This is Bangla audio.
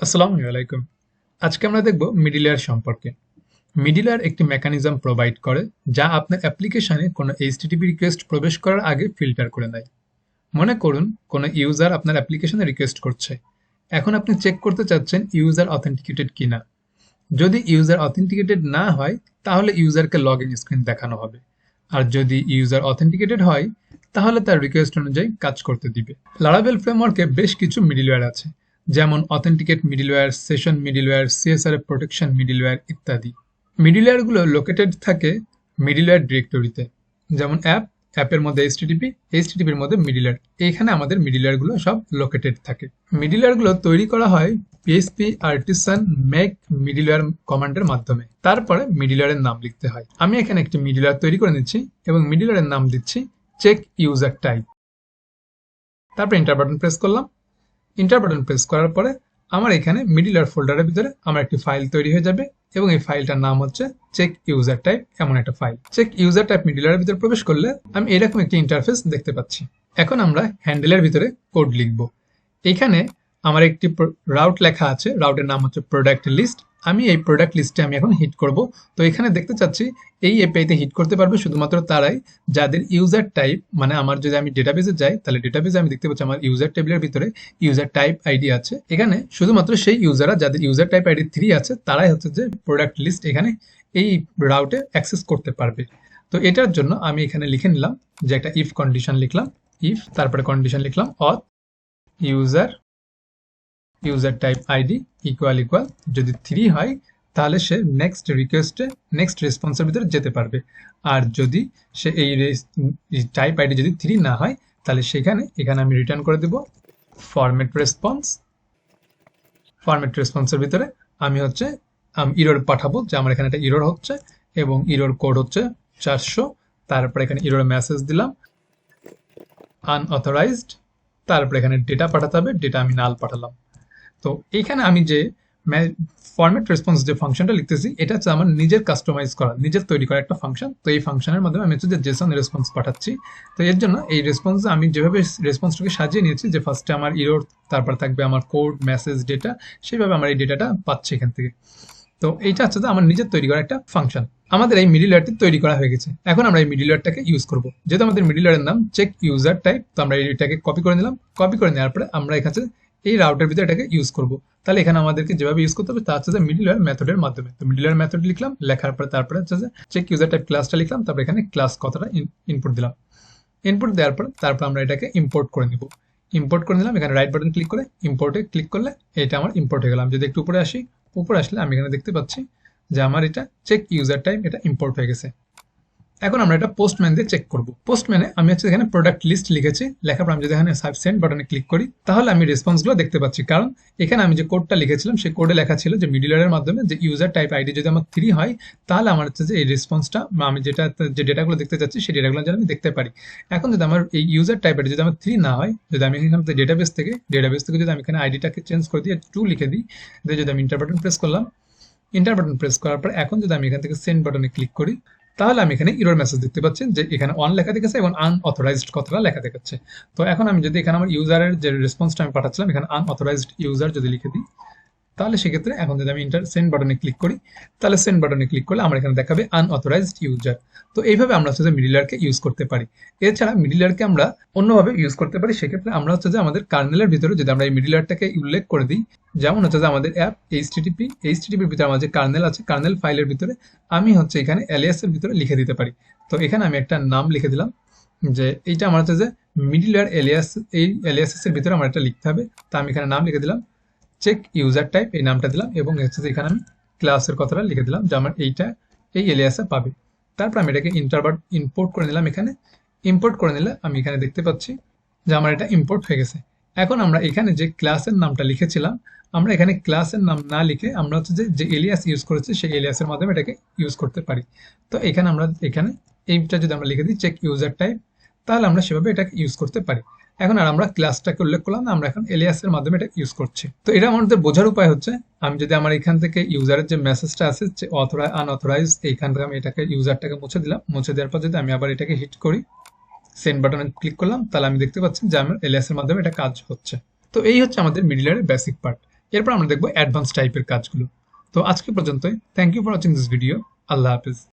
আসসালামু আলাইকুম। আজকে আমরা দেখব মিডলওয়্যার সম্পর্কে। মিডলওয়্যার একটি মেকানিজম প্রোভাইড করে যা আপনার অ্যাপ্লিকেশনে কোনো এইচটিটিপি রিকোয়েস্ট প্রবেশ করার আগে ফিল্টার করে নেয়। মনে করুন কোনো ইউজার আপনার অ্যাপ্লিকেশনে রিকোয়েস্ট করছে। এখন আপনি চেক করতে চাচ্ছেন ইউজার অথেন্টিকেটেড কিনা। যদি ইউজার অথেন্টিকেটেড না হয় তাহলে ইউজারকে লগ ইন স্ক্রিন দেখানো হবে। আর যদি ইউজার অথেন্টিকেটেড হয় তাহলে তার রিকোয়েস্ট অনুযায়ী কাজ করতে দিবে। লারাভেল ফ্রেমওয়ার্কে বেশ কিছু মিডলওয়্যার আছে, যেমন authenticate middleware, session middleware, CSR protection middleware ইত্যাদি। মিডলওয়্যারগুলো লোকেটেড থাকে মিডলওয়্যার ডিরেক্টরিতে, যেমন অ্যাপের মধ্যে এইচটিটিপির মধ্যে মিডলওয়্যার। এইখানে আমাদের মিডলওয়্যারগুলো সব লোকেটেড থাকে। মিডলওয়্যারগুলো তৈরি করা হয় পিএইচপি আর্টিসান মেক মিডলওয়্যার কমান্ডের মাধ্যমে। তারপরে মিডলওয়্যারের নাম লিখতে হয়। আমি এখানে একটি মিডলওয়্যার তৈরি করে নিচ্ছি এবং মিডলওয়্যারের নাম দিচ্ছি চেক ইউজার টাইপ। তারপর এন্টার বাটন প্রেস করলাম। এন্টার বাটন প্রেস করার পরে আমার এখানে মিডলওয়্যার ফোল্ডারের ভিতরে আমার একটি ফাইল তৈরি হয়ে যাবে এবং এই ফাইলটার নাম হচ্ছে চেক ইউজার টাইপ। এমন একটা ফাইল চেক ইউজার টাইপ মিডলওয়্যারের ভিতরে প্রবেশ করলে আমি এরকম একটি ইন্টারফেস দেখতে পাচ্ছি। এখন আমরা হ্যান্ডেলের ভিতরে কোড লিখব। এখানে আমার একটি রাউট লেখা আছে, রাউটের নাম হচ্ছে প্রোডাক্ট লিস্ট। আমি এই প্রোডাক্ট লিস্টে আমি এখন হিট করব। তো এখানে দেখতে চাচ্ছি এই এপিআইতে হিট করতে পারবে শুধুমাত্র তারাই যাদের ইউজার টাইপ, মানে আমার যদি আমি ডেটাবেসে যাই তাহলে ডেটাবেসে আমি দেখতে পাচ্ছি আমার ইউজার টেবিলের ভিতরে ইউজার টাইপ আইডি আছে। এখানে শুধুমাত্র সেই ইউজাররা যাদের ইউজার টাইপ আইডি 3 আছে তারাই হচ্ছে যে প্রোডাক্ট লিস্ট এখানে এই রাউটে অ্যাক্সেস করতে পারবে। তো এটার জন্য আমি এখানে লিখে নিলাম যে একটা ইফ কন্ডিশন লিখলাম, ইফ তারপরে কন্ডিশন লিখলাম অথ ইউজার টাইপ আইডি ইকুয়াল যদি 3 হয় তাহলে সে নেক্সট রিকোয়েস্টে নেক্সট রেসপন্সের ভিতরে যেতে পারবে। আর যদি সে এই টাইপ আইডি যদি 3 না হয় তাহলে এখানে আমি রিটার্ন করে দেব ফরম্যাট রেসপন্সের ভিতরে আমি হচ্ছে ইরর পাঠাবো যে আমার এখানে একটা ইরর হচ্ছে এবং ইরর কোড হচ্ছে 400। তারপরে এখানে ইরর মেসেজ দিলাম আনঅথরাইজড। তারপরে এখানে ডেটা পাঠাতে হবে, ডেটা আমি নাল পাঠালাম। তো এইখানে আমি যে ফরম্যাট রেসপন্স যে ফাংশনটা লিখতেছি এটা হচ্ছে আমার নিজের কাস্টমাইজ করা, নিজের তৈরি করা একটা ফাংশন। তো এই ফাংশনের মাধ্যমে আমি হচ্ছে যে জেসন রেসপন্স পাঠাচ্ছি। তো এর জন্য এই রেসপন্স আমি যেভাবে রেসপন্সটাকে সাজিয়ে নিয়েছি যে ফার্স্টে আমার ইরর, তারপর থাকবে আমার কোড, মেসেজ, ডেটা, সেইভাবে আমার এই ডেটাটা পাচ্ছি এখান থেকে। তো এইটা হচ্ছে যে আমার নিজের তৈরি করা একটা ফাংশন। আমাদের এই মিডলওয়্যারটি তৈরি করা হয়ে গেছে। এখন আমরা এই মিডলওয়্যারটাকে ইউজ করব। যেহেতু আমাদের মিডলওয়্যারের নাম চেক ইউজার টাইপ, তো আমরা এটাকে কপি করে নিলাম। কপি করে নেওয়ার পরে আমরা এখানে এই রাউটের ভিতরে এটাকে ইউজ করব। তাহলে এখানে আমাদেরকে যেভাবে ইউজ করতে হবে তা হচ্ছে যে মিডলওয়্যার মেথডের মাধ্যমে। তো মিডলওয়্যার মেথড লিখলাম, লেখার পরে তারপরে হচ্ছে যে চেক ইউজার টাইপ ক্লাসটা লিখলাম, তারপরে এখানে ক্লাস কথাটা ইনপুট দিলাম। ইনপুট দেওয়ার পর তারপর আমরা এটাকে ইম্পোর্ট করে নিব। ইম্পোর্ট করে নিলাম, এখানে রাইট বাটন ক্লিক করে ইম্পোর্টে ক্লিক করলে এটা আমার ইম্পোর্ট হয়ে গেলাম। যদি একটু উপরে আসি, উপরে আসলে আমি এখানে দেখতে পাচ্ছি যে আমার এটা চেক ইউজার টাইপ এটা ইম্পোর্ট হয়ে গেছে। এখন আমরা এটা পোস্টম্যান দিয়ে চেক করব। পোস্টম্যানে আমি হচ্ছে এখানে প্রোডাক্ট লিস্ট লিখেছি, লেখার পর আমি যদি এখানে সেন্ড বাটনে ক্লিক করি তাহলে আমি রেসপন্সগুলো দেখতে পাচ্ছি। কারণ এখানে আমি যে কোডটা লিখেছিলাম সেই কোডে লেখা ছিল যে মিডলওয়্যারের মাধ্যমে যে ইউজার টাইপ আইডি যদি আমার 3 হয় তাহলে আমার হচ্ছে যে এই রেসপন্সটা আমি যে ডেটাগুলো দেখতে চাচ্ছি সেই ডেটাগুলো যেন আমি দেখতে পারি। এখন যদি আমার এই ইউজার টাইপ আইডি যদি আমার 3 না হয়, যদি আমি এখানে ডেটাবেস থেকে যদি আমি এখানে আইডিটাকে চেঞ্জ করে দিই 2 লিখে দিই, যদি আমি ইন্টার বাটন প্রেস করলাম, ইন্টার বাটন প্রেস করার পর এখন যদি আমি এখান থেকে সেন্ড বাটনে ক্লিক করি তাহলে আমি এখানে ইরর মেসেজ দেখতে পাচ্ছি যে এখানে অন লেখা দেখাচ্ছে এবং আনঅথরাইজড কথাটা লেখা দেখাচ্ছে। তো এখন আমি যদি এখানে আমার ইউজারের যে রেসপন্সটা আমি পাঠাচ্ছিলাম এখানে আনঅথরাইজড ইউজার যদি লিখে দিই তাহলে সেক্ষেত্রে এখন যদি আমি সেন্ড বাটনে ক্লিক করি তাহলে সেন্ড বাটনে ক্লিক করলে আমার এখানে দেখাবে আনঅথরাইজড ইউজার। তো এইভাবে আমরা হচ্ছে যে মিডলওয়্যারকে ইউজ করতে পারি। এছাড়া মিডলওয়্যারকে আমরা অন্যভাবে ইউজ করতে পারি। সেক্ষেত্রে আমরা হচ্ছে যে আমাদের কার্নেলের ভিতরে যদি আমরা এই মিডলওয়্যারটাকে উল্লেখ করে দিই, যেমন হচ্ছে যে আমাদের অ্যাপ এইচটিটিপির ভিতরে আমাদের কার্নেল আছে, কার্নেল ফাইলের ভিতরে আমি হচ্ছে এখানে এলিয়াস এর ভিতরে লিখে দিতে পারি। তো এখানে আমি একটা নাম লিখে দিলাম যে এইটা আমার হচ্ছে যে মিডলওয়্যার এলিয়াস, এই এলিয়াসেস এর ভিতরে আমার এটা লিখতে হবে। তো আমি এখানে নাম লিখে দিলাম চেক ইউজার টাইপ, এই নামটা দিলাম এবং হচ্ছে যে এখানে আমি ক্লাসের কথাটা লিখে দিলাম যে আমার এইটা এই এলিয়াসে পাবে। তারপর আমি এটাকে ইম্পোর্ট করে নিলাম। এখানে ইম্পোর্ট করে নিলে আমি এখানে দেখতে পাচ্ছি যে আমার এটা ইম্পোর্ট হয়ে গেছে। এখন আমরা এখানে যে ক্লাসের নামটা লিখেছিলাম আমরা এখানে ক্লাসের নাম না লিখে আমরা হচ্ছে যে এলিয়াস ইউজ করেছি সেই এলিয়াসের মাধ্যমে এটাকে ইউজ করতে পারি। তো এখানে আমরা এইটা যদি আমরা লিখে দিই চেক ইউজার টাইপ তাহলে আমরা সেভাবে এটাকে ইউজ করতে পারি। এখন আর আমরা ক্লাসটাকে উল্লেখ করলাম না, আমরা এখন এলিয়াসের মাধ্যমে এটা ইউজ করছি। তো এটা আমাদের বোঝার উপায় হচ্ছে আমি যদি আমার এখান থেকে ইউজারের যে মেসেজটা আছে যে আনঅথরাইজ, এইখান থেকে আমি এটাকে ইউজারটাকে মুছে দিলাম। মুছে দেওয়ার পর যদি আমি আবার এটাকে হিট করি, সেন্ড বাটনে ক্লিক করলাম, তাহলে আমি দেখতে পাচ্ছি যে আমার এলিয়াসের মাধ্যমে এটা কাজ হচ্ছে। তো এই হচ্ছে আমাদের মিডলওয়্যারের বেসিক পার্ট। এরপর আমরা দেখবো অ্যাডভান্স টাইপের কাজগুলো। তো আজকে পর্যন্তই। Thank you for watching this video. আল্লাহ হাফিজ।